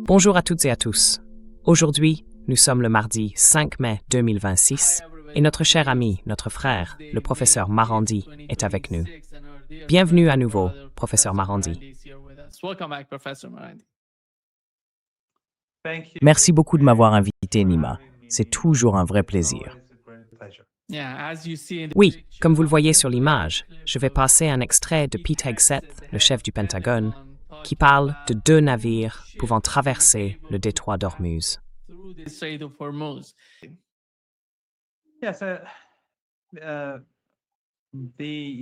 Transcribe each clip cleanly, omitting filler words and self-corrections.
Bonjour à toutes et à tous. Aujourd'hui, nous sommes le mardi 5 mai 2026 et notre cher ami, notre frère, le professeur Marandi, est avec nous. Bienvenue à nouveau, professeur Marandi. Merci beaucoup de m'avoir invité, Nima. C'est toujours un vrai plaisir. Oui, comme vous le voyez sur l'image, je vais passer un extrait de Pete Hegseth, le chef du Pentagone, qui parle de 2 navires pouvant traverser le détroit d'Ormuz.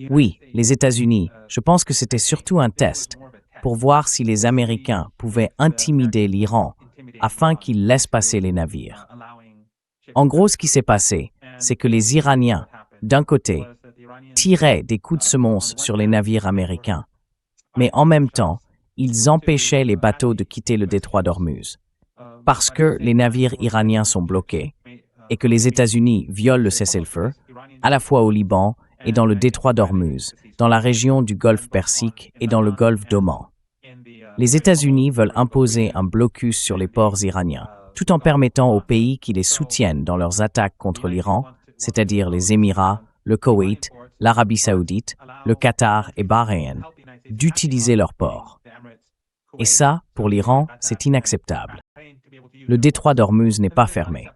Oui, les États-Unis, je pense que c'était surtout un test pour voir si les Américains pouvaient intimider l'Iran afin qu'il laisse passer les navires. En gros, ce qui s'est passé, c'est que les Iraniens, d'un côté, tiraient des coups de semonce sur les navires américains, mais en même temps, ils empêchaient les bateaux de quitter le détroit d'Ormuz, parce que les navires iraniens sont bloqués et que les États-Unis violent le cessez-le-feu, à la fois au Liban et dans le détroit d'Ormuz, dans la région du golfe Persique et dans le golfe d'Oman. Les États-Unis veulent imposer un blocus sur les ports iraniens, tout en permettant aux pays qui les soutiennent dans leurs attaques contre l'Iran, c'est-à-dire les Émirats, le Koweït, l'Arabie saoudite, le Qatar et Bahreïn, d'utiliser leurs ports. Et ça, pour l'Iran, c'est inacceptable. Le détroit d'Ormuz n'est pas fermé.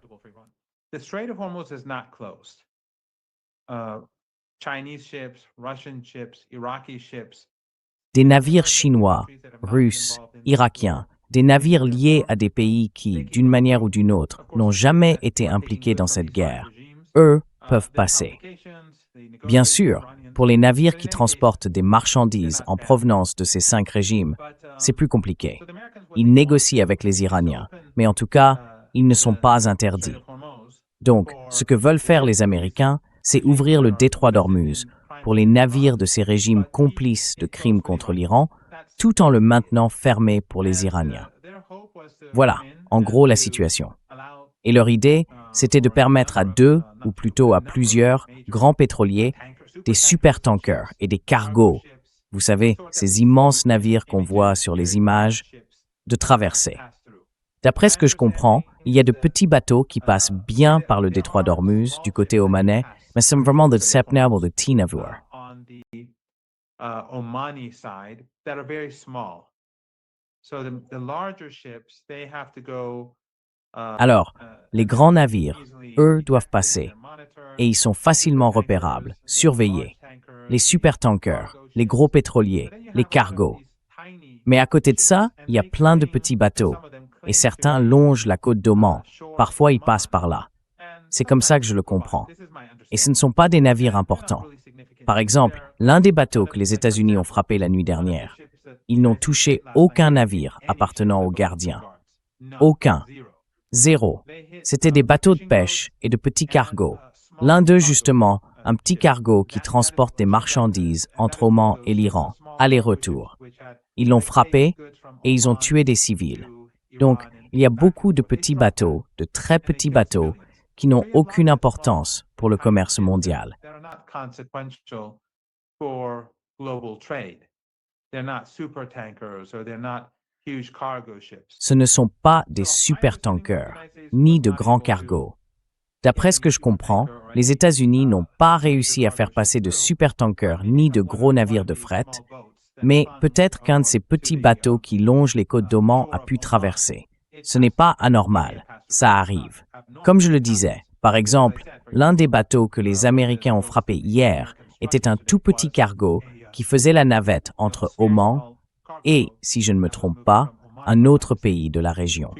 Des navires chinois, russes, irakiens, des navires liés à des pays qui, d'une manière ou d'une autre, n'ont jamais été impliqués dans cette guerre, eux peuvent passer. Bien sûr, pour les navires qui transportent des marchandises en provenance de ces 5 régimes, c'est plus compliqué. Ils négocient avec les Iraniens, mais en tout cas, ils ne sont pas interdits. Donc, ce que veulent faire les Américains, c'est ouvrir le détroit d'Ormuz pour les navires de ces régimes complices de crimes contre l'Iran, tout en le maintenant fermé pour les Iraniens. Voilà, en gros, la situation. Et leur idée, c'était de permettre à 2, ou plutôt à plusieurs, grands pétroliers, des supertankers et des cargos, vous savez, ces immenses navires qu'on voit sur les images, de traverser. D'après ce que je comprends, il y a de petits bateaux qui passent bien par le détroit d'Ormuz, du côté omanais, mais c'est vraiment de Sepnab ou de Tinavour. Alors, les grands navires, eux, doivent passer, et ils sont facilement repérables, surveillés. Les supertankers, les gros pétroliers, les cargos. Mais à côté de ça, il y a plein de petits bateaux, et certains longent la côte d'Oman. Parfois, ils passent par là. C'est comme ça que je le comprends. Et ce ne sont pas des navires importants. Par exemple, l'un des bateaux que les États-Unis ont frappé la nuit dernière, ils n'ont touché aucun navire appartenant aux gardiens. Aucun. 0. C'était des bateaux de pêche et de petits cargos. L'un d'eux, justement, un petit cargo qui transporte des marchandises entre Oman et l'Iran, aller-retour. Ils l'ont frappé et ils ont tué des civils. Donc, il y a beaucoup de petits bateaux, de très petits bateaux, qui n'ont aucune importance pour le commerce mondial. Ce ne sont pas des supertankers, ni de grands cargos. D'après ce que je comprends, les États-Unis n'ont pas réussi à faire passer de supertankers ni de gros navires de fret, mais peut-être qu'un de ces petits bateaux qui longent les côtes d'Oman a pu traverser. Ce n'est pas anormal, ça arrive. Comme je le disais, par exemple, l'un des bateaux que les Américains ont frappé hier était un tout petit cargo qui faisait la navette entre Oman et, si je ne me trompe pas, un autre pays de la région.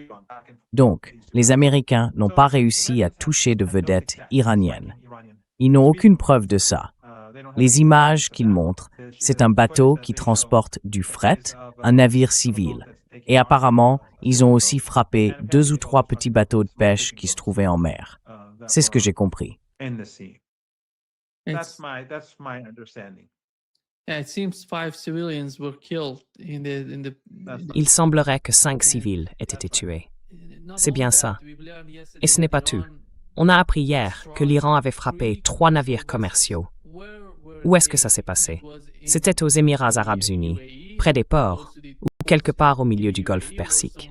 Donc, les Américains n'ont pas réussi à toucher de vedettes iraniennes. Ils n'ont aucune preuve de ça. Les images qu'ils montrent, c'est un bateau qui transporte du fret, un navire civil. Et apparemment, ils ont aussi frappé 2 ou 3 petits bateaux de pêche qui se trouvaient en mer. C'est ce que j'ai compris. Il semblerait que 5 civils aient été tués. C'est bien ça. Et ce n'est pas tout. On a appris hier que l'Iran avait frappé 3 navires commerciaux. Où est-ce que ça s'est passé? C'était aux Émirats arabes unis, près des ports, ou quelque part au milieu du golfe Persique.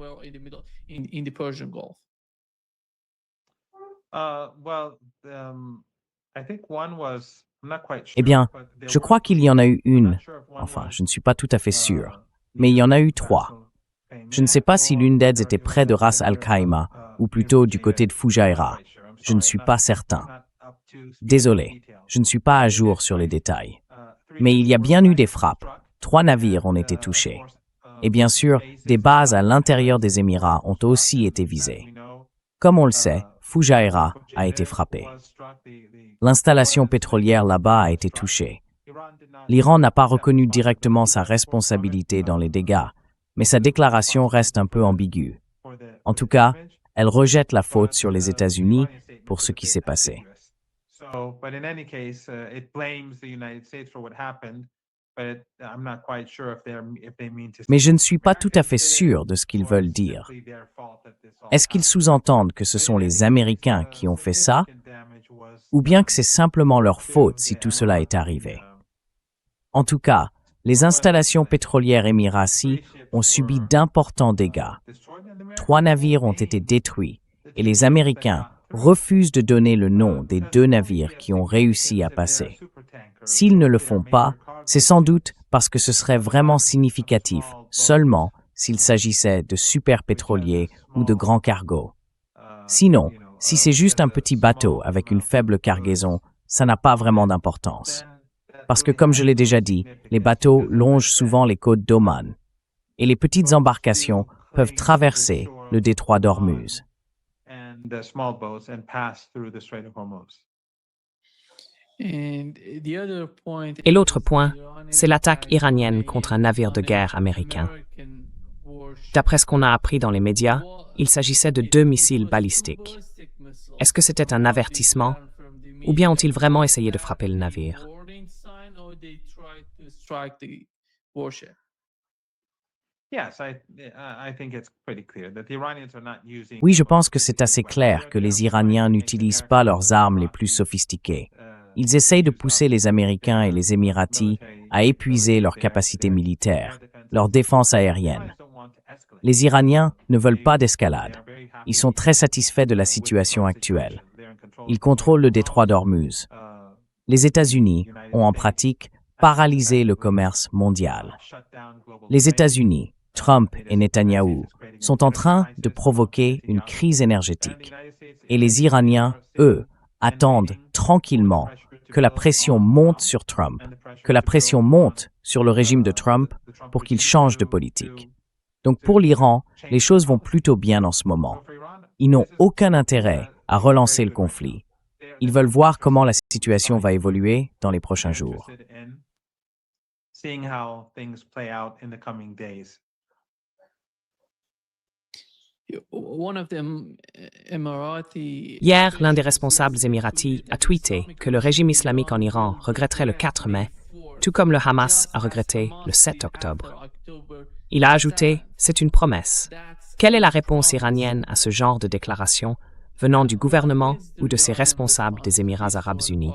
Eh bien, je crois qu'il y en a eu une. Enfin, je ne suis pas tout à fait sûr. Mais il y en a eu 3. Je ne sais pas si l'une d'elles était près de Ras Al Khaimah, ou plutôt du côté de Fujairah. Je ne suis pas certain. Désolé, je ne suis pas à jour sur les détails. Mais il y a bien eu des frappes. 3 navires ont été touchés. Et bien sûr, des bases à l'intérieur des Émirats ont aussi été visées. Comme on le sait, Fujairah a été frappée. L'installation pétrolière là-bas a été touchée. L'Iran n'a pas reconnu directement sa responsabilité dans les dégâts, mais sa déclaration reste un peu ambiguë. En tout cas, elle rejette la faute sur les États-Unis pour ce qui s'est passé. Mais je ne suis pas tout à fait sûr de ce qu'ils veulent dire. Est-ce qu'ils sous-entendent que ce sont les Américains qui ont fait ça, ou bien que c'est simplement leur faute si tout cela est arrivé? En tout cas, les installations pétrolières émiraties ont subi d'importants dégâts. 3 navires ont été détruits et les Américains refusent de donner le nom des 2 navires qui ont réussi à passer. S'ils ne le font pas, c'est sans doute parce que ce serait vraiment significatif seulement s'il s'agissait de superpétroliers ou de grands cargos. Sinon, si c'est juste un petit bateau avec une faible cargaison, ça n'a pas vraiment d'importance. Parce que, comme je l'ai déjà dit, les bateaux longent souvent les côtes d'Oman et les petites embarcations peuvent traverser le détroit d'Ormuz. Et l'autre point, c'est l'attaque iranienne contre un navire de guerre américain. D'après ce qu'on a appris dans les médias, il s'agissait de 2 missiles balistiques. Est-ce que c'était un avertissement, ou bien ont-ils vraiment essayé de frapper le navire? Oui, je pense que c'est assez clair que les Iraniens n'utilisent pas leurs armes les plus sophistiquées. Ils essayent de pousser les Américains et les Émiratis à épuiser leurs capacités militaires, leur défense aérienne. Les Iraniens ne veulent pas d'escalade. Ils sont très satisfaits de la situation actuelle. Ils contrôlent le détroit d'Ormuz. Les États-Unis ont en pratique paralysé le commerce mondial. Les États-Unis, Trump et Netanyahou, sont en train de provoquer une crise énergétique. Et les Iraniens, eux, attendent tranquillement que la pression monte sur Trump, que la pression monte sur le régime de Trump pour qu'il change de politique. Donc pour l'Iran, les choses vont plutôt bien en ce moment. Ils n'ont aucun intérêt à relancer le conflit. Ils veulent voir comment la situation va évoluer dans les prochains jours. Hier, l'un des responsables émiratis a tweeté que le régime islamique en Iran regretterait le 4 mai, tout comme le Hamas a regretté le 7 octobre. Il a ajouté « C'est une promesse ». Quelle est la réponse iranienne à ce genre de déclaration venant du gouvernement ou de ses responsables des Émirats arabes unis?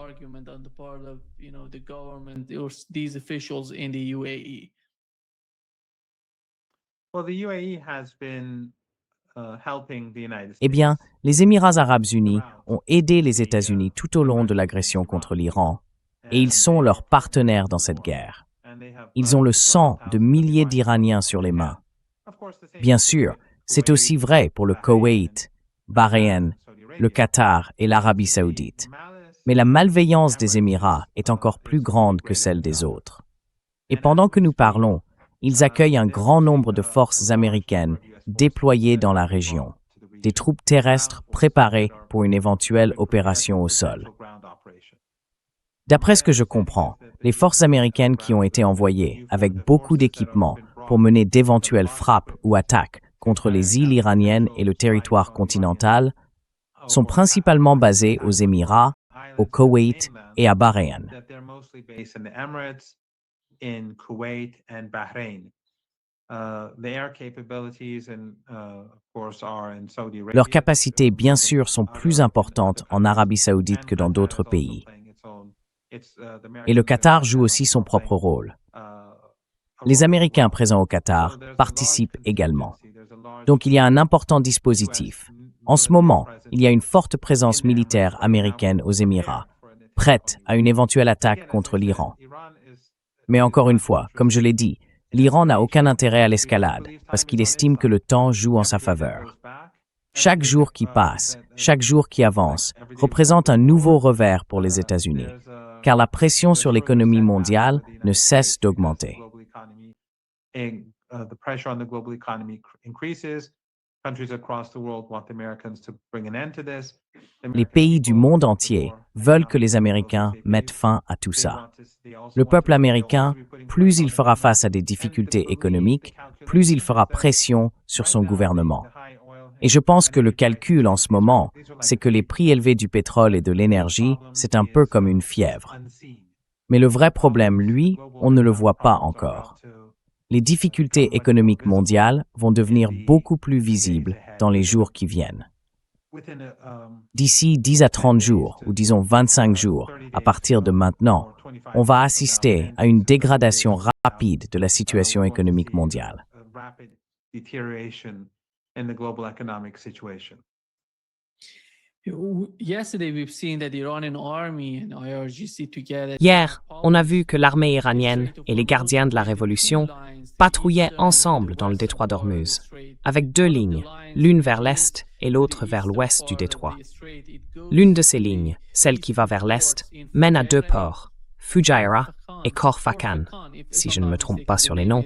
Eh bien, les Émirats arabes unis ont aidé les États-Unis tout au long de l'agression contre l'Iran, et ils sont leurs partenaires dans cette guerre. Ils ont le sang de milliers d'Iraniens sur les mains. Bien sûr, c'est aussi vrai pour le Koweït, Bahreïn, le Qatar et l'Arabie saoudite. Mais la malveillance des Émirats est encore plus grande que celle des autres. Et pendant que nous parlons, ils accueillent un grand nombre de forces américaines déployées dans la région, des troupes terrestres préparées pour une éventuelle opération au sol. D'après ce que je comprends, les forces américaines qui ont été envoyées avec beaucoup d'équipements pour mener d'éventuelles frappes ou attaques contre les îles iraniennes et le territoire continental sont principalement basées aux Émirats, au Koweït et à Bahreïn. Leurs capacités, bien sûr, sont plus importantes en Arabie saoudite que dans d'autres pays. Et le Qatar joue aussi son propre rôle. Les Américains présents au Qatar participent également. Donc il y a un important dispositif. En ce moment, il y a une forte présence militaire américaine aux Émirats, prête à une éventuelle attaque contre l'Iran. Mais encore une fois, comme je l'ai dit, l'Iran n'a aucun intérêt à l'escalade parce qu'il estime que le temps joue en sa faveur. Chaque jour qui passe, chaque jour qui avance, représente un nouveau revers pour les États-Unis, car la pression sur l'économie mondiale ne cesse d'augmenter. Les pays du monde entier veulent que les Américains mettent fin à tout ça. Le peuple américain, plus il fera face à des difficultés économiques, plus il fera pression sur son gouvernement. Et je pense que le calcul en ce moment, c'est que les prix élevés du pétrole et de l'énergie, c'est un peu comme une fièvre. Mais le vrai problème, lui, on ne le voit pas encore. Les difficultés économiques mondiales vont devenir beaucoup plus visibles dans les jours qui viennent. D'ici 10 à 30 jours, ou disons 25 jours, à partir de maintenant, on va assister à une dégradation rapide de la situation économique mondiale. Hier, on a vu que l'armée iranienne et les gardiens de la révolution patrouillaient ensemble dans le détroit d'Ormuz, avec deux lignes, l'une vers l'est et l'autre vers l'ouest du détroit. L'une de ces lignes, celle qui va vers l'est, mène à deux ports, Fujairah et Khor Fakkan, si je ne me trompe pas sur les noms,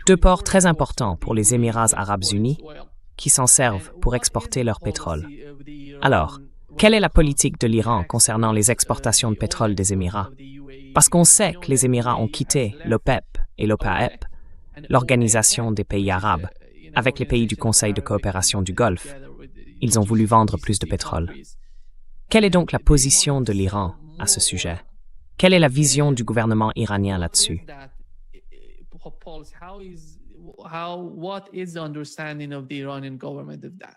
deux ports très importants pour les Émirats arabes unis, qui s'en servent pour exporter leur pétrole. Alors, quelle est la politique de l'Iran concernant les exportations de pétrole des Émirats? Parce qu'on sait que les Émirats ont quitté l'OPEP et l'OPAEP, l'Organisation des pays arabes, avec les pays du Conseil de coopération du Golfe. Ils ont voulu vendre plus de pétrole. Quelle est donc la position de l'Iran à ce sujet? Quelle est la vision du gouvernement iranien là-dessus? What is the understanding of the Iranian government of that?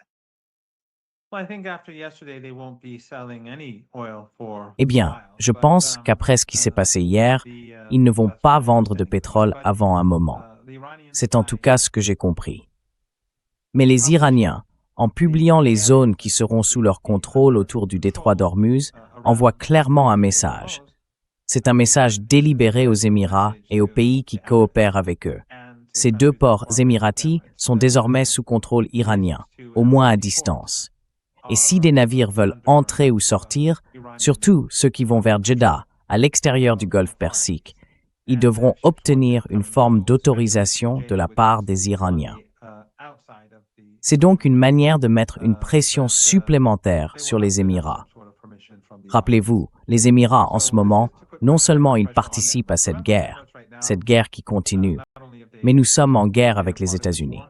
Eh bien, je pense qu'après ce qui s'est passé hier, ils ne vont pas vendre de pétrole avant un moment. C'est en tout cas ce que j'ai compris. Mais les Iraniens, en publiant les zones qui seront sous leur contrôle autour du détroit d'Ormuz, envoient clairement un message. C'est un message délibéré aux Émirats et aux pays qui coopèrent avec eux. Ces deux ports émiratis sont désormais sous contrôle iranien, au moins à distance. Et si des navires veulent entrer ou sortir, surtout ceux qui vont vers Jeddah, à l'extérieur du golfe Persique, ils devront obtenir une forme d'autorisation de la part des Iraniens. C'est donc une manière de mettre une pression supplémentaire sur les Émirats. Rappelez-vous, les Émirats en ce moment, non seulement ils participent à cette guerre qui continue, mais nous sommes en guerre avec les États-Unis.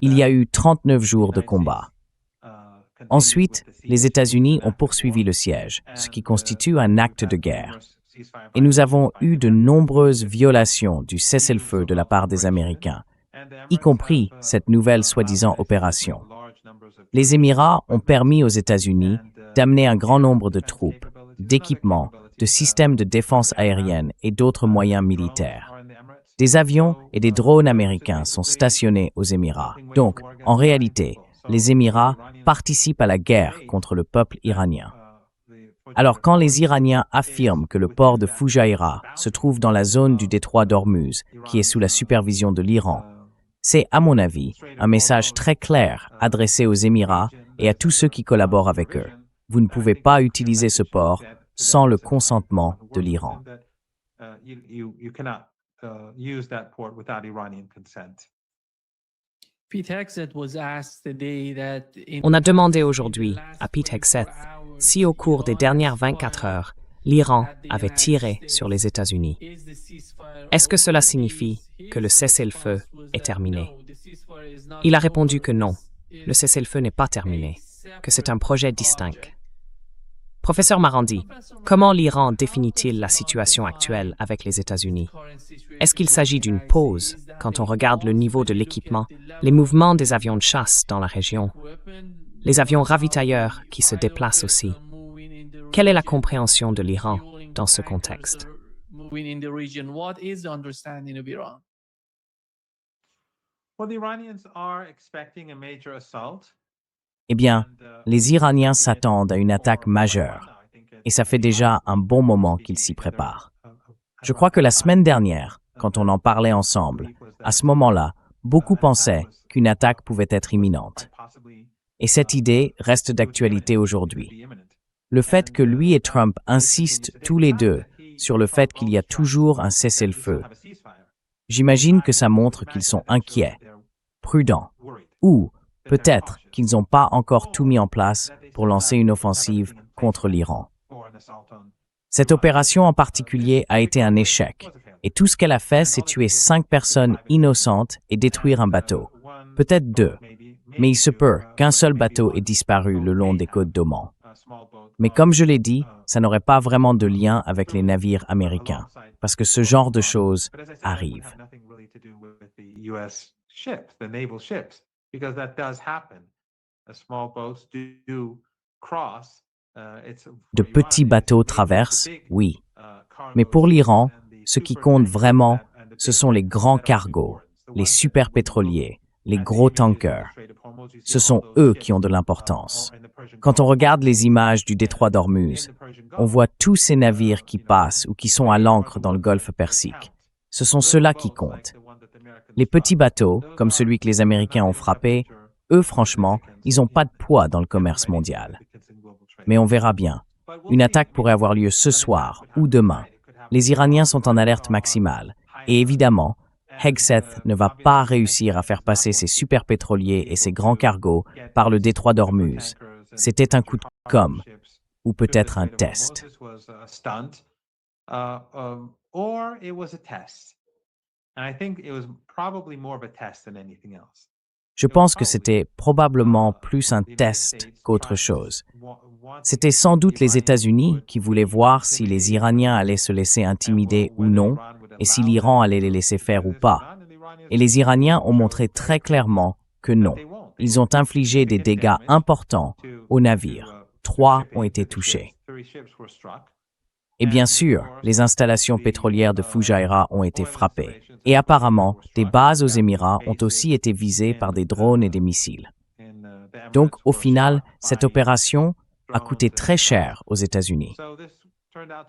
Il y a eu 39 jours de combat. Ensuite, les États-Unis ont poursuivi le siège, ce qui constitue un acte de guerre. Et nous avons eu de nombreuses violations du cessez-le-feu de la part des Américains, y compris cette nouvelle soi-disant opération. Les Émirats ont permis aux États-Unis d'amener un grand nombre de troupes, d'équipements, de systèmes de défense aérienne et d'autres moyens militaires. Des avions et des drones américains sont stationnés aux Émirats. Donc, en réalité, les Émirats participent à la guerre contre le peuple iranien. Alors, quand les Iraniens affirment que le port de Fujairah se trouve dans la zone du détroit d'Ormuz, qui est sous la supervision de l'Iran, c'est, à mon avis, un message très clair adressé aux Émirats et à tous ceux qui collaborent avec eux. Vous ne pouvez pas utiliser ce port sans le consentement de l'Iran. On a demandé aujourd'hui à Pete Hegseth si au cours des dernières 24 heures, l'Iran avait tiré sur les États-Unis. Est-ce que cela signifie que le cessez-le-feu est terminé? Il a répondu que non, le cessez-le-feu n'est pas terminé, que c'est un projet distinct. Professeur Marandi, comment l'Iran définit-il la situation actuelle avec les États-Unis? Est-ce qu'il s'agit d'une pause quand on regarde le niveau de l'équipement, les mouvements des avions de chasse dans la région, les avions ravitailleurs qui se déplacent aussi? Quelle est la compréhension de l'Iran? dans ce contexte? Moving in the region, what is the understanding of Iran? Well, the Iranians are expecting a major assault. Eh bien, les Iraniens s'attendent à une attaque majeure, et ça fait déjà un bon moment qu'ils s'y préparent. Je crois que la semaine dernière, quand on en parlait ensemble, à ce moment-là, beaucoup pensaient qu'une attaque pouvait être imminente. Et cette idée reste d'actualité aujourd'hui. Le fait que lui et Trump insistent tous les deux sur le fait qu'il y a toujours un cessez-le-feu, j'imagine que ça montre qu'ils sont inquiets, prudents, ou peut-être qu'ils n'ont pas encore tout mis en place pour lancer une offensive contre l'Iran. Cette opération en particulier a été un échec, et tout ce qu'elle a fait, c'est tuer 5 personnes innocentes et détruire un bateau, peut-être 2, mais il se peut qu'un seul bateau ait disparu le long des côtes d'Oman. Mais comme je l'ai dit, ça n'aurait pas vraiment de lien avec les navires américains, parce que ce genre de choses arrive. De petits bateaux traversent, oui. Mais pour l'Iran, ce qui compte vraiment, ce sont les grands cargos, les superpétroliers, les gros tankers. Ce sont eux qui ont de l'importance. Quand on regarde les images du détroit d'Ormuz, on voit tous ces navires qui passent ou qui sont à l'ancre dans le golfe Persique. Ce sont ceux-là qui comptent. Les petits bateaux, comme celui que les Américains ont frappé, eux, franchement, ils n'ont pas de poids dans le commerce mondial. Mais on verra bien. Une attaque pourrait avoir lieu ce soir ou demain. Les Iraniens sont en alerte maximale. Et évidemment, Hegseth ne va pas réussir à faire passer ses superpétroliers et ses grands cargos par le détroit d'Ormuz. C'était un coup de com', ou peut-être un test. Je pense que c'était probablement plus un test qu'autre chose. C'était sans doute les États-Unis qui voulaient voir si les Iraniens allaient se laisser intimider ou non, et si l'Iran allait les laisser faire ou pas. Et les Iraniens ont montré très clairement que non. Ils ont infligé des dégâts importants aux navires. 3 ont été touchés. Et bien sûr, les installations pétrolières de Fujairah ont été frappées. Et apparemment, des bases aux Émirats ont aussi été visées par des drones et des missiles. Donc, au final, cette opération a coûté très cher aux États-Unis.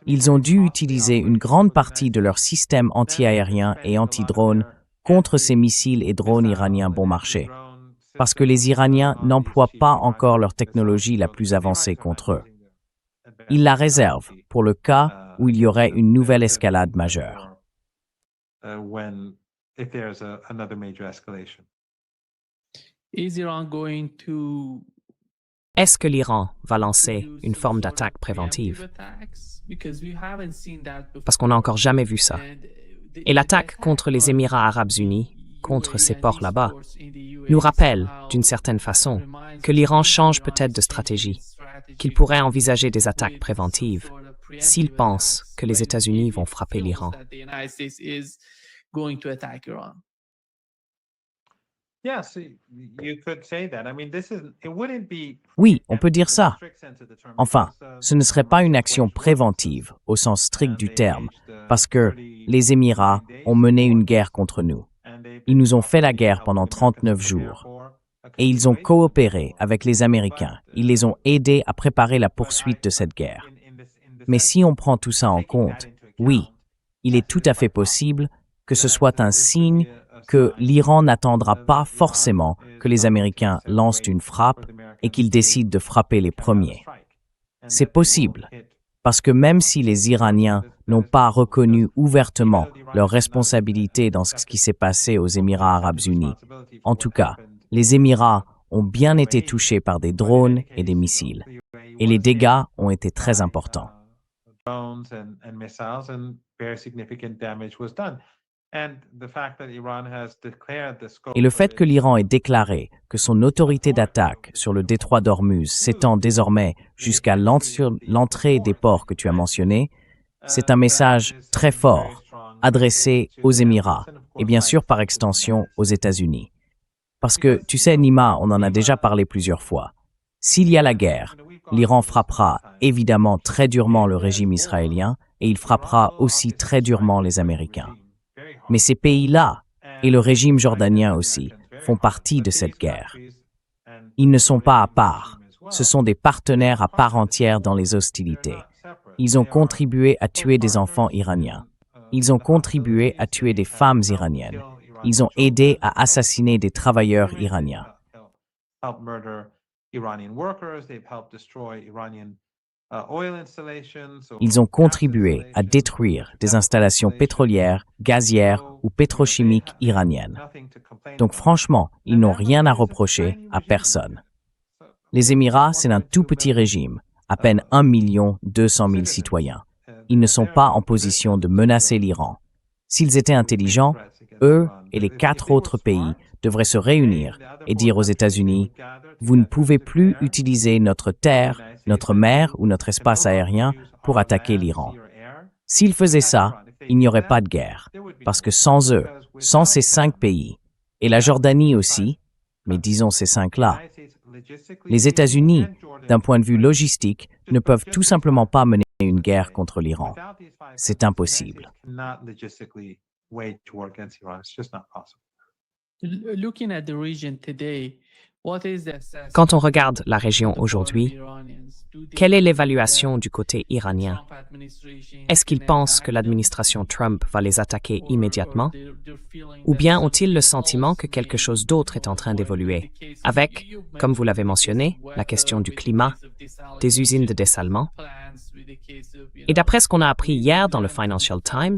Ils ont dû utiliser une grande partie de leur système anti-aérien et anti-drone contre ces missiles et drones iraniens bon marché, parce que les Iraniens n'emploient pas encore leur technologie la plus avancée contre eux. Ils la réservent pour le cas où il y aurait une nouvelle escalade majeure. Est-ce que l'Iran va lancer une forme d'attaque préventive? Parce qu'on n'a encore jamais vu ça. Et l'attaque contre les Émirats arabes unis, contre ces ports là-bas, nous rappelle, d'une certaine façon, que l'Iran change peut-être de stratégie, qu'il pourrait envisager des attaques préventives s'il pense que les États-Unis vont frapper l'Iran. Oui, on peut dire ça. Enfin, ce ne serait pas une action préventive au sens strict du terme, parce que les Émirats ont mené une guerre contre nous. Ils nous ont fait la guerre pendant 39 jours. Et ils ont coopéré avec les Américains. Ils les ont aidés à préparer la poursuite de cette guerre. Mais si on prend tout ça en compte, oui, il est tout à fait possible que ce soit un signe que l'Iran n'attendra pas forcément que les Américains lancent une frappe et qu'ils décident de frapper les premiers. C'est possible, parce que même si les Iraniens n'ont pas reconnu ouvertement leur responsabilité dans ce qui s'est passé aux Émirats arabes unis, en tout cas, les Émirats ont bien été touchés par des drones et des missiles, et les dégâts ont été très importants. Et le fait que l'Iran ait déclaré que son autorité d'attaque sur le détroit d'Ormuz s'étend désormais jusqu'à l'entrée des ports que tu as mentionnés, c'est un message très fort adressé aux Émirats et bien sûr par extension aux États-Unis. Parce que, tu sais, Nima, on en a déjà parlé plusieurs fois. S'il y a la guerre, l'Iran frappera évidemment très durement le régime israélien et il frappera aussi très durement les Américains. Mais ces pays-là, et le régime jordanien aussi, font partie de cette guerre. Ils ne sont pas à part. Ce sont des partenaires à part entière dans les hostilités. Ils ont contribué à tuer des enfants iraniens. Ils ont contribué à tuer des femmes iraniennes. Ils ont aidé à assassiner des travailleurs iraniens. Ils ont contribué à détruire des installations pétrolières, gazières ou pétrochimiques iraniennes. Donc franchement, ils n'ont rien à reprocher à personne. Les Émirats, c'est un tout petit régime, à peine 1 200 000 citoyens. Ils ne sont pas en position de menacer l'Iran. S'ils étaient intelligents, eux et les 4 autres pays devraient se réunir et dire aux États-Unis « Vous ne pouvez plus utiliser notre terre, notre mer ou notre espace aérien pour attaquer l'Iran. » S'ils faisaient ça, il n'y aurait pas de guerre, parce que sans eux, sans ces 5 pays, et la Jordanie aussi, mais disons ces 5-là, les États-Unis, d'un point de vue logistique, ne peuvent tout simplement pas mener une guerre contre l'Iran. C'est impossible. Looking at the region today, what is the assessment Quand on regarde la région of the aujourd'hui, Iranians? Do they quelle est believe l'évaluation that du côté the iranien? Trump administration Est-ce qu'ils can pensent que attack them, l'administration Trump va les attaquer or immédiatement? they're feeling Ou that bien ont-ils le something sentiment que else quelque may chose d'autre est en train go in d'évoluer, the case of- avec, you comme vous mentioned l'avez the case mentionné, of la question du with the climat, case of des usines de desalination dessalement? plants, with the case of, Et d'après ce qu'on a appris hier dans le Financial Times,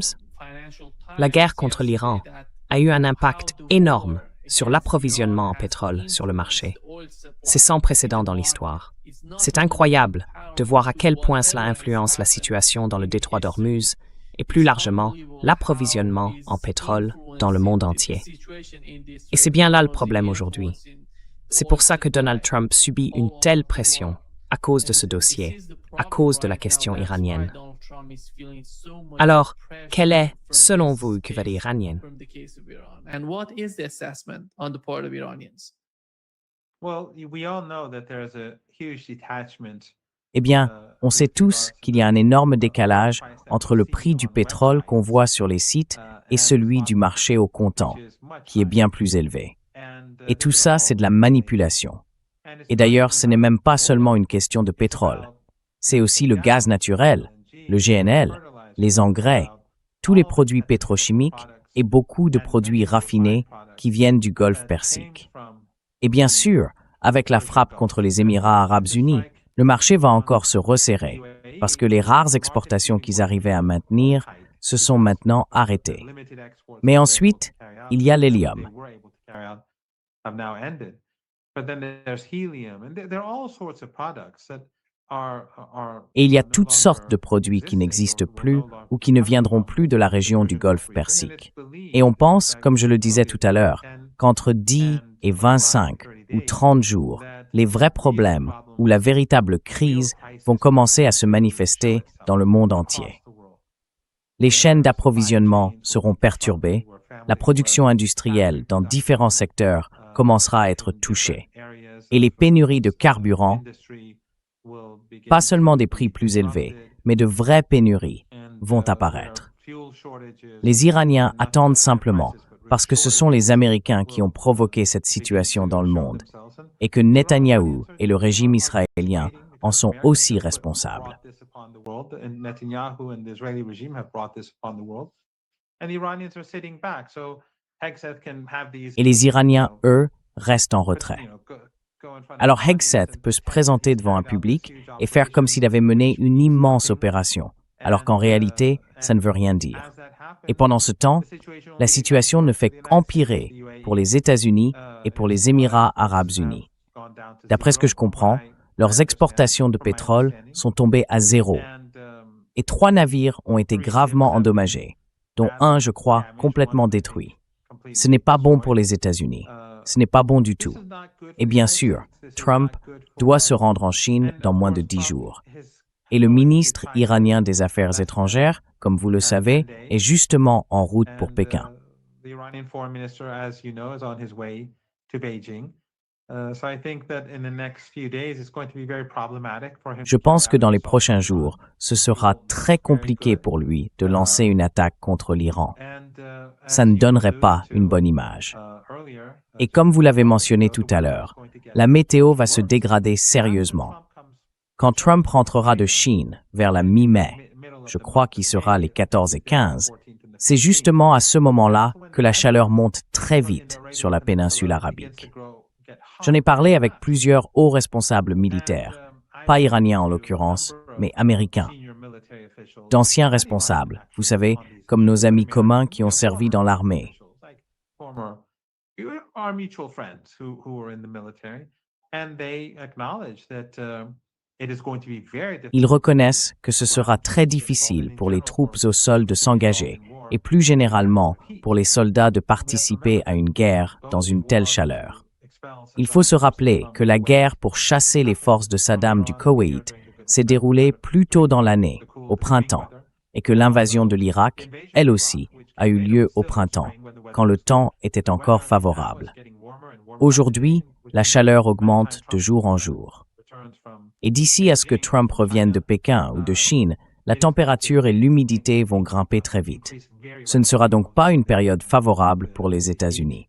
la guerre contre l'Iran a eu un impact énorme sur l'approvisionnement en pétrole sur le marché. C'est sans précédent dans l'histoire. C'est incroyable de voir à quel point cela influence la situation dans le détroit d'Ormuz et plus largement l'approvisionnement en pétrole dans le monde entier. Et c'est bien là le problème aujourd'hui. C'est pour ça que Donald Trump subit une telle pression à cause de ce dossier, à cause de la question iranienne. Alors, quelle est, selon vous, l'Iran iranienne? from the case of Iran? And what is the assessment on the part of Iranians? We all know that there is a huge detachment. Eh bien, on sait tous qu'il y a un énorme décalage entre le prix du pétrole qu'on voit sur les sites et celui du marché au comptant, qui est bien plus élevé. Et tout ça, c'est de la manipulation. Et d'ailleurs, ce n'est même pas seulement une question de pétrole. C'est aussi le gaz naturel, le GNL, les engrais, tous les produits pétrochimiques et beaucoup de produits raffinés qui viennent du Golfe Persique. Et bien sûr, avec la frappe contre les Émirats arabes unis, le marché va encore se resserrer parce que les rares exportations qu'ils arrivaient à maintenir se sont maintenant arrêtées. Mais ensuite, il y a l'hélium. Et il y a toutes sortes de produits qui n'existent plus ou qui ne viendront plus de la région du Golfe Persique. Et on pense, comme je le disais tout à l'heure, qu'entre 10 et 25 ou 30 jours, les vrais problèmes ou la véritable crise vont commencer à se manifester dans le monde entier. Les chaînes d'approvisionnement seront perturbées, la production industrielle dans différents secteurs commencera à être touchée, et les pénuries de carburant, pas seulement des prix plus élevés, mais de vraies pénuries, vont apparaître. Les Iraniens attendent simplement, parce que ce sont les Américains qui ont provoqué cette situation dans le monde, et que Netanyahou et le régime israélien en sont aussi responsables. Et les Iraniens, eux, restent en retrait. Alors Hegseth peut se présenter devant un public et faire comme s'il avait mené une immense opération, alors qu'en réalité, ça ne veut rien dire. Et pendant ce temps, la situation ne fait qu'empirer pour les États-Unis et pour les Émirats arabes unis. D'après ce que je comprends, leurs exportations de pétrole sont tombées à zéro. Et 3 navires ont été gravement endommagés, dont un, je crois, complètement détruit. Ce n'est pas bon pour les États-Unis. Ce n'est pas bon du tout. Et bien sûr, Trump doit se rendre en Chine dans moins de 10 jours. Et le ministre iranien des Affaires étrangères, comme vous le savez, est justement en route pour Pékin. So I think that in the next few days, it's going to be very problematic for him Je to pense que carry dans out les this prochains assault. jours, ce sera très compliqué pour lui de lancer une attaque contre l'Iran. Ça ne donnerait pas une bonne image. Et comme vous l'avez mentionné tout à l'heure, la météo va se dégrader sérieusement. Quand Trump rentrera de Chine vers la mi-mai, je crois qu'il sera les 14 et 15, c'est justement à ce moment-là que la chaleur monte très vite sur la péninsule arabique. J'en ai parlé avec plusieurs hauts responsables militaires, pas iraniens en l'occurrence, mais américains. D'anciens responsables, vous savez, comme nos amis communs qui ont servi dans l'armée. Our mutual friends who were in the military, and they acknowledge that it is going to be very difficult. Ils reconnaissent que ce sera très difficile pour les troupes au sol de s'engager et plus généralement pour les soldats de participer à une guerre dans une telle chaleur. Il faut se rappeler que la guerre pour chasser les forces de Saddam du Koweït s'est déroulée plus tôt dans l'année, au printemps, et que l'invasion de l'Irak, elle aussi, a eu lieu au printemps, quand le temps était encore favorable. Aujourd'hui, la chaleur augmente de jour en jour. Et d'ici à ce que Trump revienne de Pékin ou de Chine, la température et l'humidité vont grimper très vite. Ce ne sera donc pas une période favorable pour les États-Unis.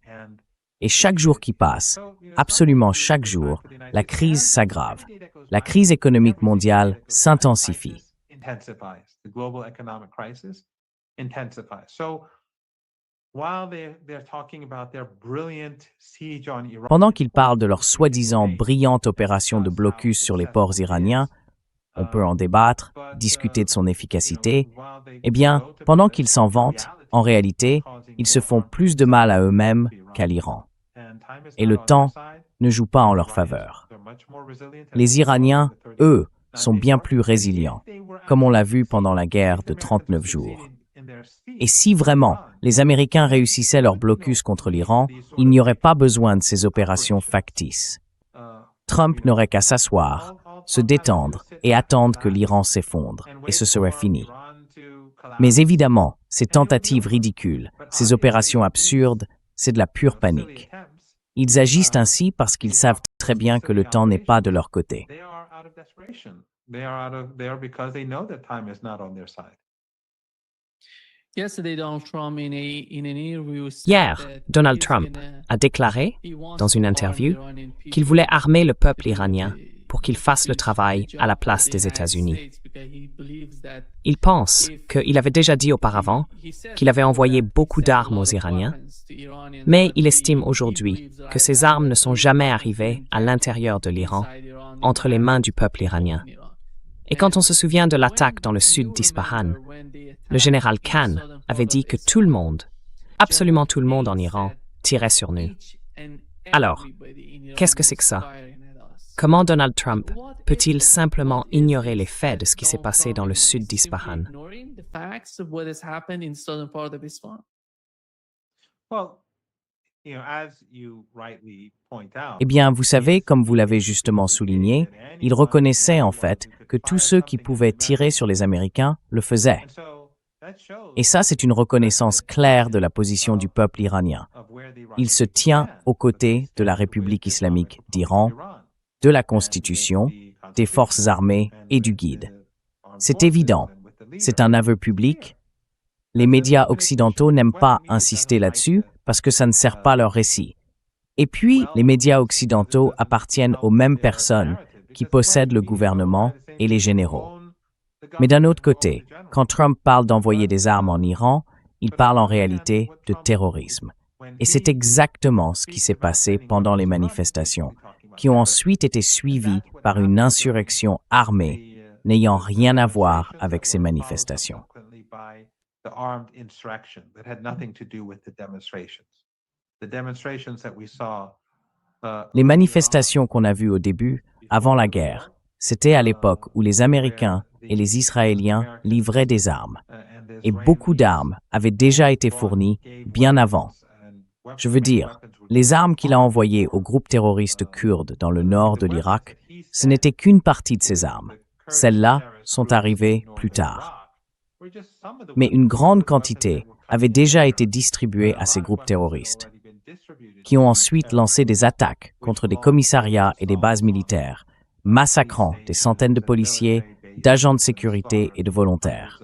Et chaque jour qui passe, absolument chaque jour, la crise s'aggrave. La crise économique mondiale s'intensifie. The global economic crisis intensifies. So while they're talking about their brilliant siege on Iran, Pendant qu'ils parlent de leur soi-disant brillante opération de blocus sur les ports iraniens, on peut en débattre, discuter de son efficacité. Eh bien, pendant qu'ils s'en vantent, en réalité, ils se font plus de mal à eux-mêmes qu'à l'Iran. Et le temps ne joue pas en leur faveur. Les Iraniens, eux, sont bien plus résilients, comme on l'a vu pendant la guerre de 39 jours. Et si vraiment les Américains réussissaient leur blocus contre l'Iran, il n'y aurait pas besoin de ces opérations factices. Trump n'aurait qu'à s'asseoir, se détendre et attendre que l'Iran s'effondre, et ce serait fini. Mais évidemment, ces tentatives ridicules, ces opérations absurdes, c'est de la pure panique. Ils agissent ainsi parce qu'ils savent très bien que le temps n'est pas de leur côté. They are out of there because they know that time is not on their side. Hier, Donald Trump a déclaré, dans une interview, qu'il voulait armer le peuple iranien pour qu'il fasse le travail à la place des États-Unis. Il pense qu'il avait déjà dit auparavant qu'il avait envoyé beaucoup d'armes aux Iraniens, mais il estime aujourd'hui que ces armes ne sont jamais arrivées à l'intérieur de l'Iran, entre les mains du peuple iranien. Et quand on se souvient de l'attaque dans le sud d'Ispahan, le général Khan avait dit que tout le monde, absolument tout le monde en Iran, tirait sur nous. Alors, qu'est-ce que c'est que ça? Comment Donald Trump peut-il simplement ignorer les faits de ce qui s'est passé dans le sud d'Ispahan? Eh bien, vous savez, comme vous l'avez justement souligné, il reconnaissait en fait que tous ceux qui pouvaient tirer sur les Américains le faisaient. Et ça, c'est une reconnaissance claire de la position du peuple iranien. Il se tient aux côtés de la République islamique d'Iran, de la Constitution, des forces armées et du guide. C'est évident, c'est un aveu public. Les médias occidentaux n'aiment pas insister là-dessus parce que ça ne sert pas leur récit. Et puis, les médias occidentaux appartiennent aux mêmes personnes qui possèdent le gouvernement et les généraux. Mais d'un autre côté, quand Trump parle d'envoyer des armes en Iran, il parle en réalité de terrorisme. Et c'est exactement ce qui s'est passé pendant les manifestations, qui ont ensuite été suivies par une insurrection armée n'ayant rien à voir avec ces manifestations. Les manifestations qu'on a vues au début, avant la guerre, c'était à l'époque où les Américains et les Israéliens livraient des armes. Et beaucoup d'armes avaient déjà été fournies bien avant. Je veux dire, les armes qu'il a envoyées aux groupes terroristes kurdes dans le nord de l'Irak, ce n'était qu'une partie de ces armes. Celles-là sont arrivées plus tard. Mais une grande quantité avait déjà été distribuée à ces groupes terroristes. qui ont ensuite lancé des attaques contre des commissariats et des bases militaires, massacrant des centaines de policiers, d'agents de sécurité et de volontaires.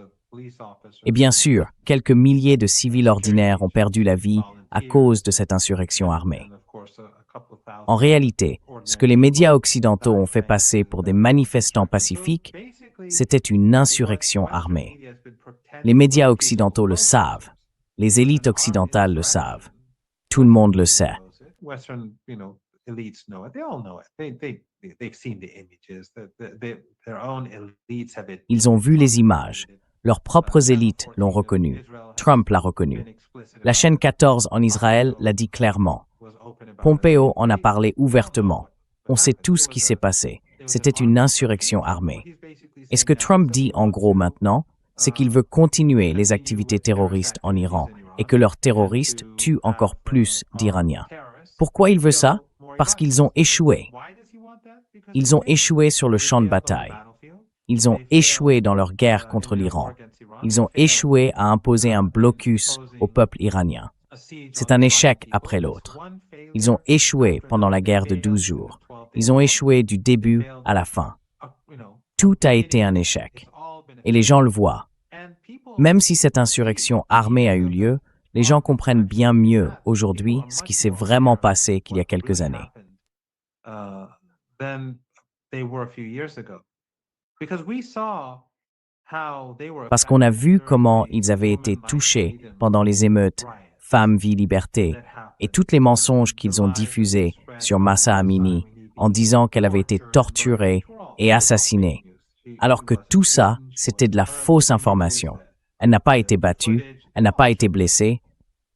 Et bien sûr, quelques milliers de civils ordinaires ont perdu la vie à cause de cette insurrection armée. En réalité, ce que les médias occidentaux ont fait passer pour des manifestants pacifiques, c'était une insurrection armée. Les médias occidentaux le savent. Les élites occidentales le savent. Tout le monde le sait. Ils ont vu les images. Leurs propres élites l'ont reconnu. Trump l'a reconnu. La chaîne 14 en Israël l'a dit clairement. Pompeo en a parlé ouvertement. On sait tout ce qui s'est passé. C'était une insurrection armée. Et ce que Trump dit en gros maintenant, c'est qu'il veut continuer les activités terroristes en Iran et que leurs terroristes tuent encore plus d'Iraniens. Pourquoi il veut ça? Parce qu'ils ont échoué. Ils ont échoué sur le champ de bataille. Ils ont échoué dans leur guerre contre l'Iran. Ils ont échoué à imposer un blocus au peuple iranien. C'est un échec après l'autre. Ils ont échoué pendant la guerre de 12 jours. Ils ont échoué du début à la fin. Tout a été un échec. Et les gens le voient. Même si cette insurrection armée a eu lieu, les gens comprennent bien mieux aujourd'hui ce qui s'est vraiment passé qu'il y a quelques années. Parce qu'on a vu comment ils avaient été touchés pendant les émeutes Femmes, Vie, Liberté et tous les mensonges qu'ils ont diffusés sur Mahsa Amini en disant qu'elle avait été torturée et assassinée, alors que tout ça, c'était de la fausse information. Elle n'a pas été battue, elle n'a pas été blessée.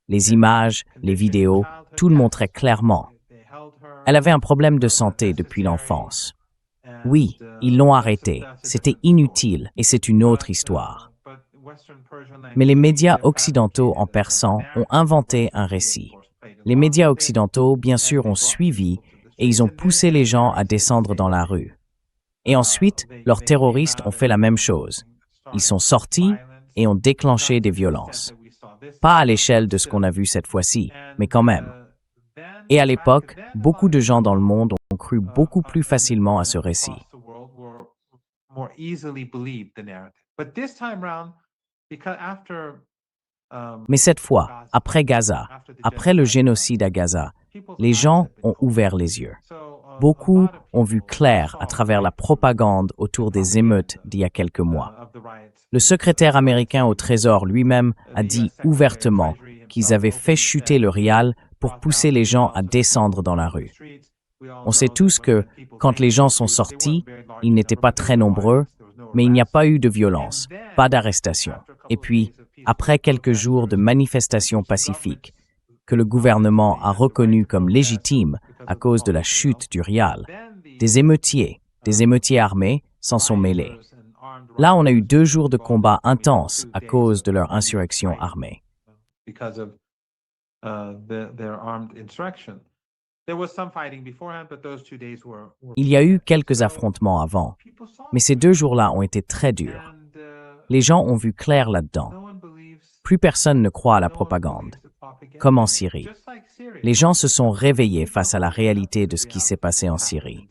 Les images, les vidéos, tout le montrait clairement. Elle avait un problème de santé depuis l'enfance. Oui, ils l'ont arrêtée. C'était inutile et c'est une autre histoire. Mais les médias occidentaux en persan ont inventé un récit. Les médias occidentaux, bien sûr, ont suivi et ils ont poussé les gens à descendre dans la rue. Et ensuite, leurs terroristes ont fait la même chose. Ils sont sortis et ont déclenché des violences. Pas à l'échelle de ce qu'on a vu cette fois-ci, mais quand même. Et à l'époque, beaucoup de gens dans le monde ont cru beaucoup plus facilement à ce récit. Mais cette fois, après Gaza, après le génocide à Gaza, les gens ont ouvert les yeux. Beaucoup ont vu clair à travers la propagande autour des émeutes d'il y a quelques mois. Le secrétaire américain au Trésor lui-même a dit ouvertement qu'ils avaient fait chuter le rial pour pousser les gens à descendre dans la rue. On sait tous que, quand les gens sont sortis, ils n'étaient pas très nombreux, mais il n'y a pas eu de violence, pas d'arrestation. Et puis, après quelques jours de manifestations pacifiques, que le gouvernement a reconnues comme légitimes à cause de la chute du rial, des émeutiers armés s'en sont mêlés. Là, on a eu 2 jours de combats intenses à cause de leur insurrection armée. Il y a eu quelques affrontements avant, mais ces 2 jours-là ont été très durs. Les gens ont vu clair là-dedans. Plus personne ne croit à la propagande, comme en Syrie. Les gens se sont réveillés face à la réalité de ce qui s'est passé en Syrie.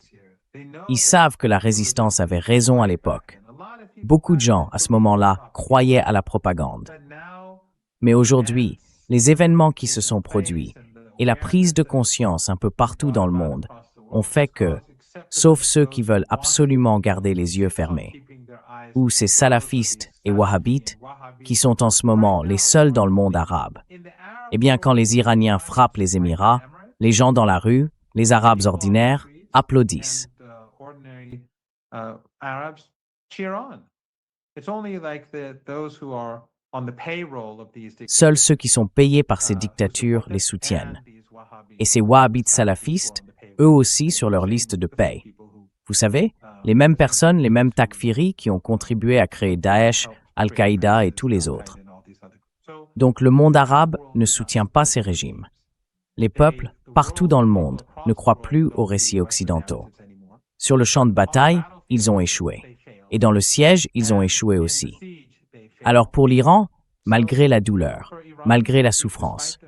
Ils savent que la résistance avait raison à l'époque. Beaucoup de gens, à ce moment-là, croyaient à la propagande. Mais aujourd'hui, les événements qui se sont produits et la prise de conscience un peu partout dans le monde ont fait que, sauf ceux qui veulent absolument garder les yeux fermés, ou ces salafistes et wahhabites, qui sont en ce moment les seuls dans le monde arabe, eh bien, quand les Iraniens frappent les Émirats, les gens dans la rue, les Arabes ordinaires, applaudissent. Seuls ceux qui sont payés par ces dictatures les soutiennent. Et ces wahhabites salafistes, eux aussi sur leur liste de paye. Vous savez, les mêmes personnes, les mêmes takfiris qui ont contribué à créer Daesh, Al-Qaïda et tous les autres. Donc le monde arabe ne soutient pas ces régimes. Les peuples, partout dans le monde, ne croient plus aux récits occidentaux. Sur le champ de bataille, ils ont échoué. Et dans le siège, ils ont échoué aussi. Alors pour l'Iran, malgré la douleur, malgré la souffrance,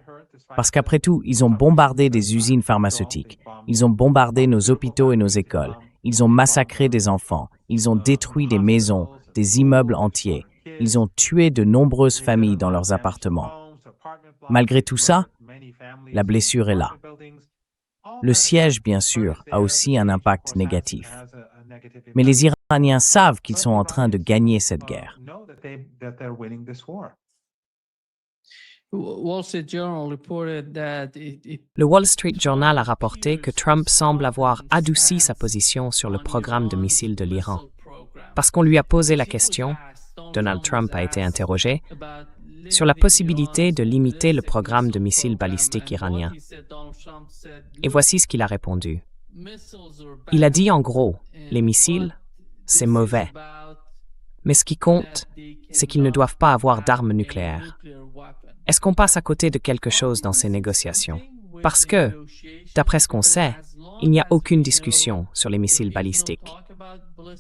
Parce qu'après tout, ils ont bombardé des usines pharmaceutiques, ils ont bombardé nos hôpitaux et nos écoles, ils ont massacré des enfants, ils ont détruit des maisons, des immeubles entiers, ils ont tué de nombreuses familles dans leurs appartements. Malgré tout ça, la blessure est là. Le siège, bien sûr, a aussi un impact négatif. Mais les Iraniens savent qu'ils sont en train de gagner cette guerre. Wall Street Journal reported that Le Wall Street Journal a rapporté que Trump semble avoir adouci sa position sur le programme de missiles de l'Iran. Parce qu'on lui a posé la question, Donald Trump a été interrogé, sur la possibilité de limiter le programme de missiles balistiques iranien. Et voici ce qu'il a répondu. Il a dit en gros, les missiles, c'est mauvais. Mais ce qui compte, c'est qu'ils ne doivent pas avoir d'armes nucléaires. Est-ce qu'on passe à côté de quelque chose dans ces négociations? Parce que, d'après ce qu'on sait, il n'y a aucune discussion sur les missiles balistiques.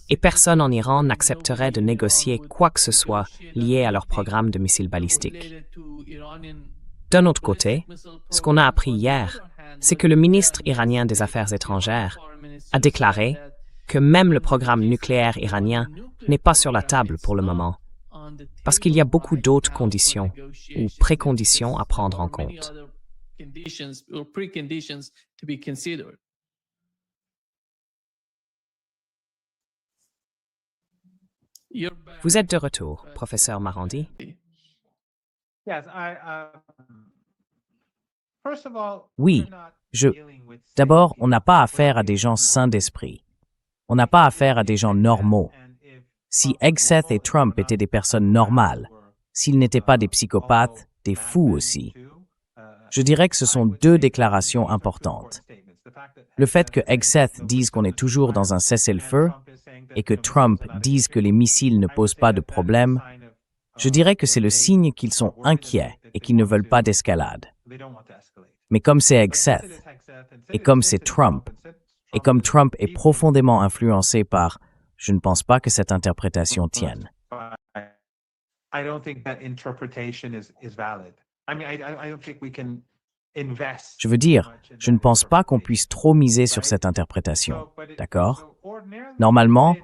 Et personne en Iran n'accepterait de négocier quoi que ce soit lié à leur programme de missiles balistiques. D'un autre côté, ce qu'on a appris hier, c'est que le ministre iranien des Affaires étrangères a déclaré que même le programme nucléaire iranien n'est pas sur la table pour le moment, parce qu'il y a beaucoup d'autres conditions ou préconditions à prendre en compte. Vous êtes de retour, professeur Marandi. Oui, D'abord, on n'a pas affaire à des gens sains d'esprit. On n'a pas affaire à des gens normaux. Si Hegseth et Trump étaient des personnes normales, s'ils n'étaient pas des psychopathes, des fous aussi, je dirais que ce sont deux déclarations importantes. Le fait que Hegseth dise qu'on est toujours dans un cessez-le-feu et que Trump dise que les missiles ne posent pas de problème, je dirais que c'est le signe qu'ils sont inquiets et qu'ils ne veulent pas d'escalade. Mais comme c'est Hegseth, et comme c'est Trump, et comme Trump est profondément influencé par « je ne pense pas que cette interprétation tienne ». Je veux dire, je ne pense pas qu'on puisse trop miser sur cette interprétation, d'accord? Normalement,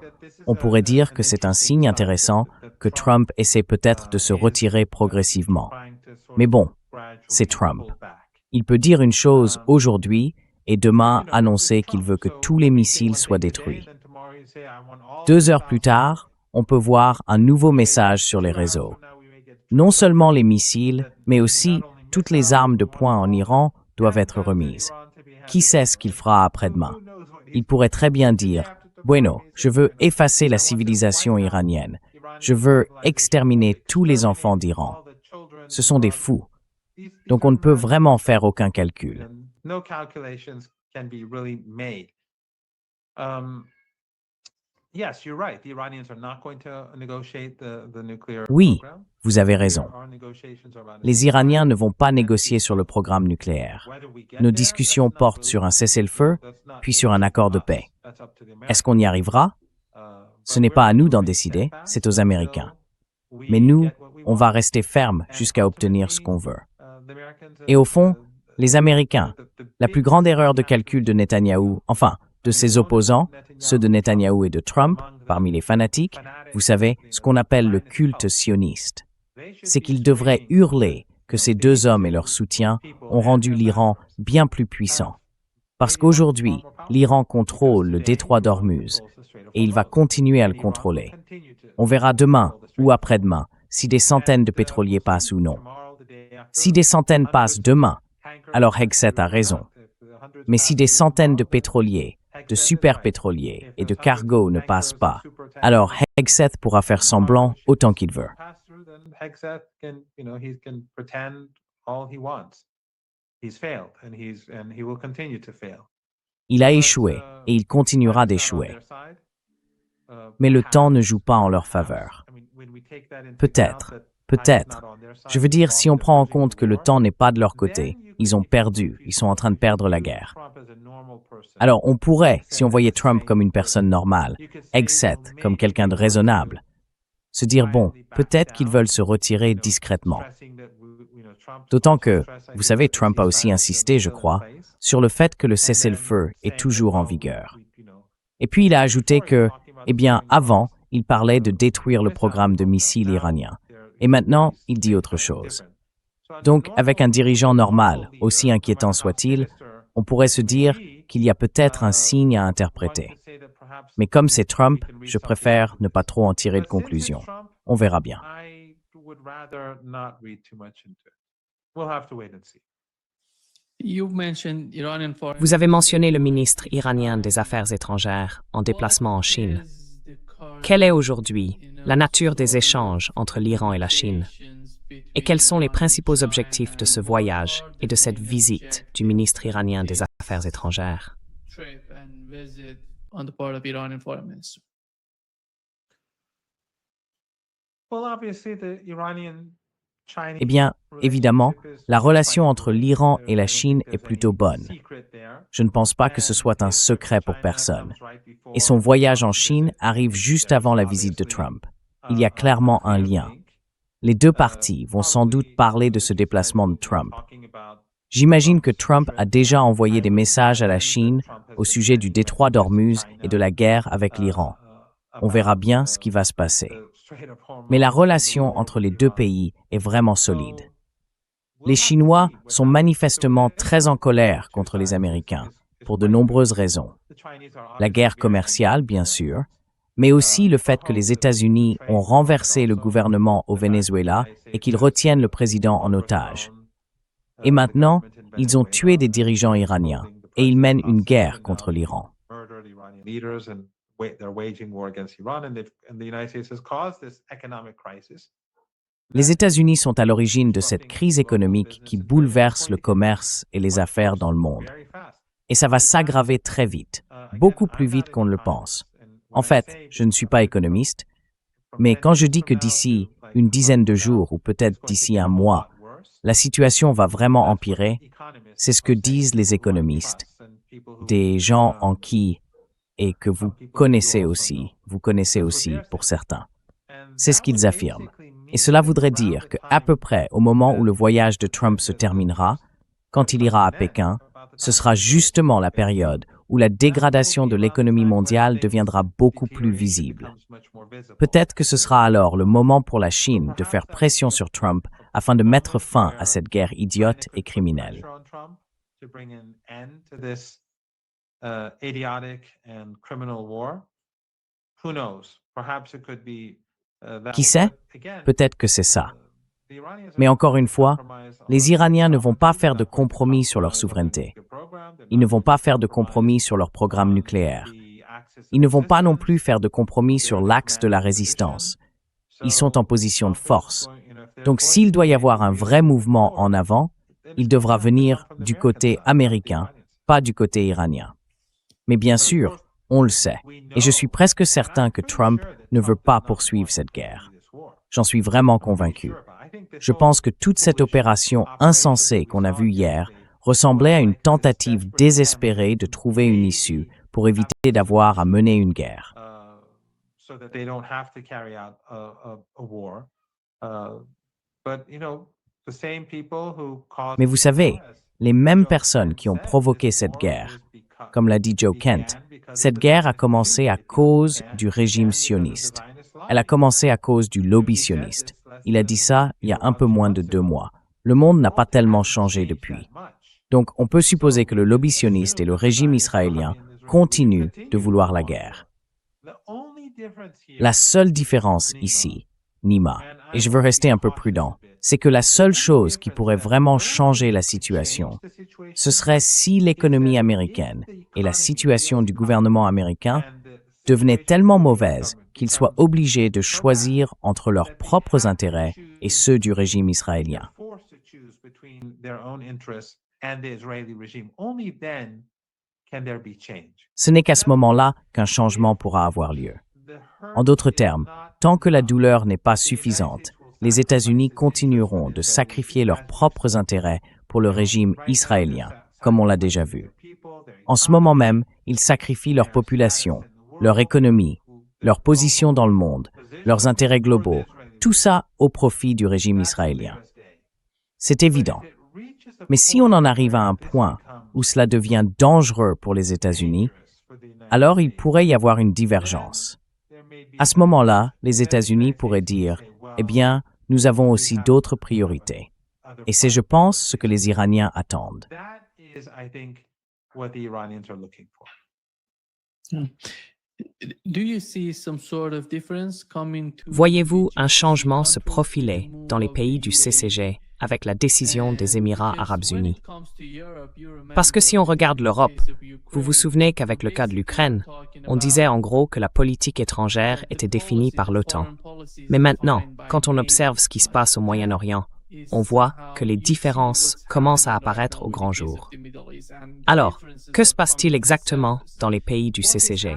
on pourrait dire que c'est un signe intéressant que Trump essaie peut-être de se retirer progressivement. Mais bon, c'est Trump. Il peut dire une chose aujourd'hui et demain annoncer qu'il veut que tous les missiles soient détruits. 2 heures plus tard, on peut voir un nouveau message sur les réseaux. Non seulement les missiles, mais aussi toutes les armes de poing en Iran doivent être remises. Qui sait ce qu'il fera après-demain? Il pourrait très bien dire « Bueno, je veux effacer la civilisation iranienne. Je veux exterminer tous les enfants d'Iran. » Ce sont des fous. Donc on ne peut vraiment faire aucun calcul. Oui, vous avez raison. Les Iraniens ne vont pas négocier sur le programme nucléaire. Nos discussions portent sur un cessez-le-feu, puis sur un accord de paix. Est-ce qu'on y arrivera? Ce n'est pas à nous d'en décider, c'est aux Américains. Mais nous, on va rester fermes jusqu'à obtenir ce qu'on veut. Et au fond, les Américains, la plus grande erreur de calcul de Netanyahou, enfin, de ses opposants, ceux de Netanyahou et de Trump, parmi les fanatiques, vous savez, ce qu'on appelle le culte sioniste. C'est qu'ils devraient hurler que ces deux hommes et leur soutien ont rendu l'Iran bien plus puissant. Parce qu'aujourd'hui, l'Iran contrôle le détroit d'Ormuz et il va continuer à le contrôler. On verra demain ou après-demain si des centaines de pétroliers passent ou non. Si des centaines passent demain, alors Hegseth a raison. Mais si des centaines de pétroliers, de superpétroliers et de cargos ne passent pas, alors Hegseth pourra faire semblant autant qu'il veut. Il a échoué et il continuera d'échouer. Mais le temps ne joue pas en leur faveur. Peut-être. Je veux dire, si on prend en compte que le temps n'est pas de leur côté, ils ont perdu, ils sont en train de perdre la guerre. Alors on pourrait, si on voyait Trump comme une personne normale, Hegseth comme quelqu'un de raisonnable, se dire bon, peut-être qu'ils veulent se retirer discrètement. D'autant que, vous savez, Trump a aussi insisté, je crois, sur le fait que le cessez-le-feu est toujours en vigueur. Et puis il a ajouté que, eh bien, avant, il parlait de détruire le programme de missiles iranien. Et maintenant, il dit autre chose. Donc, avec un dirigeant normal, aussi inquiétant soit-il, on pourrait se dire qu'il y a peut-être un signe à interpréter. Mais comme c'est Trump, je préfère ne pas trop en tirer de conclusion. On verra bien. Vous avez mentionné le ministre iranien des Affaires étrangères en déplacement en Chine. Quelle est aujourd'hui la nature des échanges entre l'Iran et la Chine? Et quels sont les principaux objectifs de ce voyage et de cette visite du ministre iranien des Affaires étrangères? Eh bien, évidemment, la relation entre l'Iran et la Chine est plutôt bonne. Je ne pense pas que ce soit un secret pour personne. Et son voyage en Chine arrive juste avant la visite de Trump. Il y a clairement un lien. Les deux parties vont sans doute parler de ce déplacement de Trump. J'imagine que Trump a déjà envoyé des messages à la Chine au sujet du détroit d'Ormuz et de la guerre avec l'Iran. On verra bien ce qui va se passer. Mais la relation entre les deux pays est vraiment solide. Les Chinois sont manifestement très en colère contre les Américains, pour de nombreuses raisons. La guerre commerciale, bien sûr, mais aussi le fait que les États-Unis ont renversé le gouvernement au Venezuela et qu'ils retiennent le président en otage. Et maintenant, ils ont tué des dirigeants iraniens et ils mènent une guerre contre l'Iran. Les États-Unis sont à l'origine de cette crise économique qui bouleverse le commerce et les affaires dans le monde. Et ça va s'aggraver très vite, beaucoup plus vite qu'on ne le pense. En fait, je ne suis pas économiste, mais quand je dis que d'ici une dizaine de jours ou peut-être d'ici un mois, la situation va vraiment empirer, c'est ce que disent les économistes, des gens en qui, et que vous connaissez aussi pour certains. C'est ce qu'ils affirment. Et cela voudrait dire qu'à peu près au moment où le voyage de Trump se terminera, quand il ira à Pékin, ce sera justement la période où la dégradation de l'économie mondiale deviendra beaucoup plus visible. Peut-être que ce sera alors le moment pour la Chine de faire pression sur Trump afin de mettre fin à cette guerre idiote et criminelle. Qui sait? Peut-être que c'est ça. Mais encore une fois, les Iraniens ne vont pas faire de compromis sur leur souveraineté. Ils ne vont pas faire de compromis sur leur programme nucléaire. Ils ne vont pas non plus faire de compromis sur l'axe de la résistance. Ils sont en position de force. Donc s'il doit y avoir un vrai mouvement en avant, il devra venir du côté américain, pas du côté iranien. Mais bien sûr, on le sait, et je suis presque certain que Trump ne veut pas poursuivre cette guerre. J'en suis vraiment convaincu. Je pense que toute cette opération insensée qu'on a vue hier ressemblait à une tentative désespérée de trouver une issue pour éviter d'avoir à mener une guerre. Mais vous savez, les mêmes personnes qui ont provoqué cette guerre, comme l'a dit Joe Kent, cette guerre a commencé à cause du régime sioniste. Elle a commencé à cause du lobby sioniste. Il a dit ça il y a un peu moins de 2 mois. Le monde n'a pas tellement changé depuis. Donc, on peut supposer que le lobby sioniste et le régime israélien continuent de vouloir la guerre. La seule différence ici, Nima, et je veux rester un peu prudent, c'est que la seule chose qui pourrait vraiment changer la situation, ce serait si l'économie américaine et la situation du gouvernement américain devenaient tellement mauvaises qu'ils soient obligés de choisir entre leurs propres intérêts et ceux du régime israélien. Ce n'est qu'à ce moment-là qu'un changement pourra avoir lieu. En d'autres termes, tant que la douleur n'est pas suffisante, les États-Unis continueront de sacrifier leurs propres intérêts pour le régime israélien, comme on l'a déjà vu. En ce moment même, ils sacrifient leur population, leur économie, leur position dans le monde, leurs intérêts globaux, tout ça au profit du régime israélien. C'est évident. Mais si on en arrive à un point où cela devient dangereux pour les États-Unis, alors il pourrait y avoir une divergence. À ce moment-là, les États-Unis pourraient dire, eh bien, nous avons aussi d'autres priorités. Et c'est, je pense, ce que les Iraniens attendent. Voyez-vous un changement se profiler dans les pays du CCG avec la décision des Émirats arabes unis? Parce que si on regarde l'Europe, vous vous souvenez qu'avec le cas de l'Ukraine, on disait en gros que la politique étrangère était définie par l'OTAN. Mais maintenant, quand on observe ce qui se passe au Moyen-Orient, on voit que les différences commencent à apparaître au grand jour. Alors, que se passe-t-il exactement dans les pays du CCG?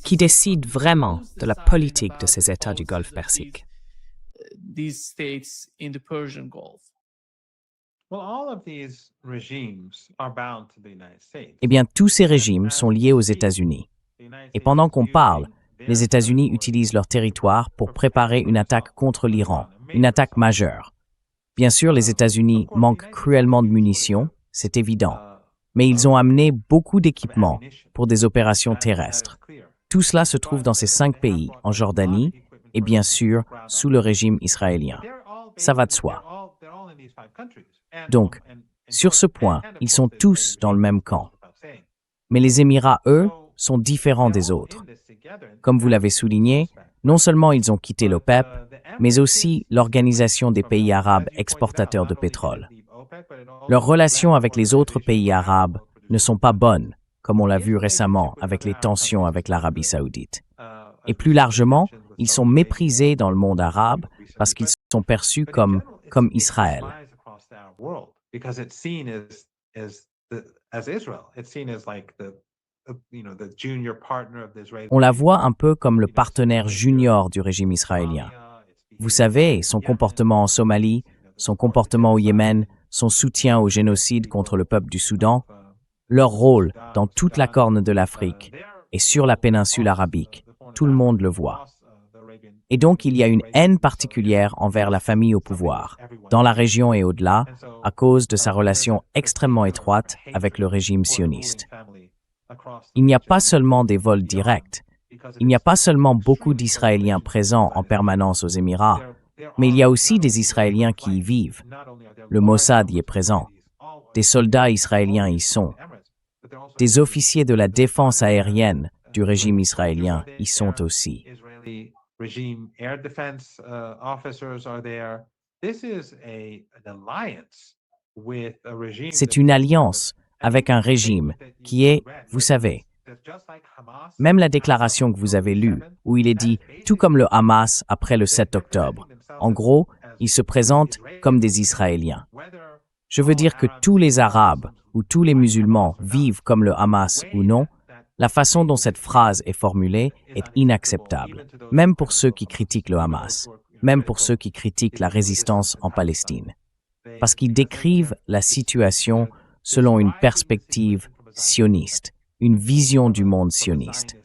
Qui décide vraiment de la politique de ces États du Golfe Persique? Eh bien, tous ces régimes sont liés aux États-Unis. Et pendant qu'on parle, les États-Unis utilisent leur territoire pour préparer une attaque contre l'Iran, une attaque majeure. Bien sûr, les États-Unis manquent cruellement de munitions, c'est évident. Mais ils ont amené beaucoup d'équipements pour des opérations terrestres. Tout cela se trouve dans ces 5 pays, en Jordanie, et bien sûr, sous le régime israélien. Ça va de soi. Donc, sur ce point, ils sont tous dans le même camp. Mais les Émirats, eux, sont différents des autres. Comme vous l'avez souligné, non seulement ils ont quitté l'OPEP, mais aussi l'Organisation des pays arabes exportateurs de pétrole. Leurs relations avec les autres pays arabes ne sont pas bonnes, comme on l'a vu récemment avec les tensions avec l'Arabie saoudite. Et plus largement, ils sont méprisés dans le monde arabe parce qu'ils sont perçus comme Israël. On la voit un peu comme le partenaire junior du régime israélien. Vous savez, son comportement en Somalie, son comportement au Yémen, son soutien au génocide contre le peuple du Soudan, leur rôle dans toute la corne de l'Afrique et sur la péninsule arabique, tout le monde le voit. Et donc il y a une haine particulière envers la famille au pouvoir, dans la région et au-delà, à cause de sa relation extrêmement étroite avec le régime sioniste. Il n'y a pas seulement des vols directs, il n'y a pas seulement beaucoup d'Israéliens présents en permanence aux Émirats, mais il y a aussi des Israéliens qui y vivent. Le Mossad y est présent. Des soldats israéliens y sont. Des officiers de la défense aérienne du régime israélien y sont aussi. C'est une alliance avec un régime qui est, vous savez, même la déclaration que vous avez lue, où il est dit « tout comme le Hamas après le 7 octobre ». En gros, ils se présentent comme des Israéliens. Je veux dire que tous les Arabes ou tous les musulmans vivent comme le Hamas ou non, la façon dont cette phrase est formulée est inacceptable, même pour ceux qui critiquent le Hamas, même pour ceux qui critiquent la résistance en Palestine, parce qu'ils décrivent la situation selon une perspective sioniste, une vision du monde sioniste.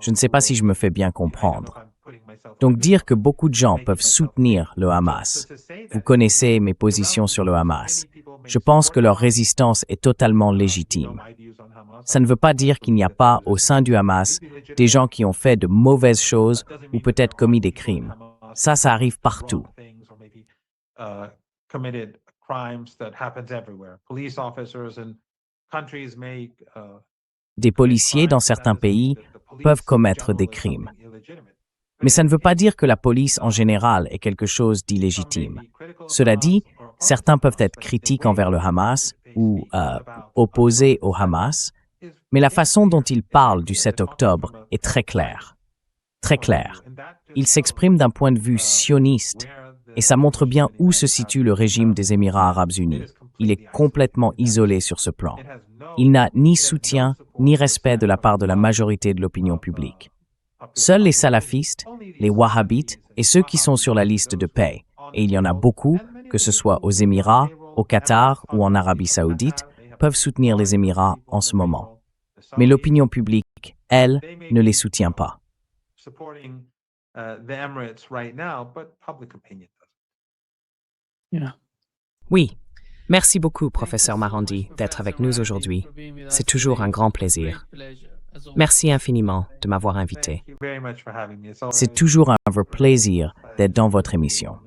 Je ne sais pas si je me fais bien comprendre. Donc dire que beaucoup de gens peuvent soutenir le Hamas, vous connaissez mes positions sur le Hamas, je pense que leur résistance est totalement légitime. Ça ne veut pas dire qu'il n'y a pas au sein du Hamas des gens qui ont fait de mauvaises choses ou peut-être commis des crimes. Ça arrive partout. Des policiers dans certains pays peuvent commettre des crimes. Mais ça ne veut pas dire que la police en général est quelque chose d'illégitime. Cela dit, certains peuvent être critiques envers le Hamas ou opposés au Hamas, mais la façon dont ils parlent du 7 octobre est très claire. Très claire. Ils s'expriment d'un point de vue sioniste, et ça montre bien où se situe le régime des Émirats arabes unis. Il est complètement isolé sur ce plan. Il n'a ni soutien ni respect de la part de la majorité de l'opinion publique. Seuls les salafistes, les wahhabites et ceux qui sont sur la liste de paix, et il y en a beaucoup, que ce soit aux Émirats, au Qatar ou en Arabie saoudite, peuvent soutenir les Émirats en ce moment. Mais l'opinion publique, elle, ne les soutient pas. Yeah. Oui. Merci beaucoup, professeur Marandi, d'être avec nous aujourd'hui. C'est toujours un grand plaisir. Merci infiniment de m'avoir invité. Thank you very much for having me. It's always C'est toujours un vrai plaisir d'être dans votre émission.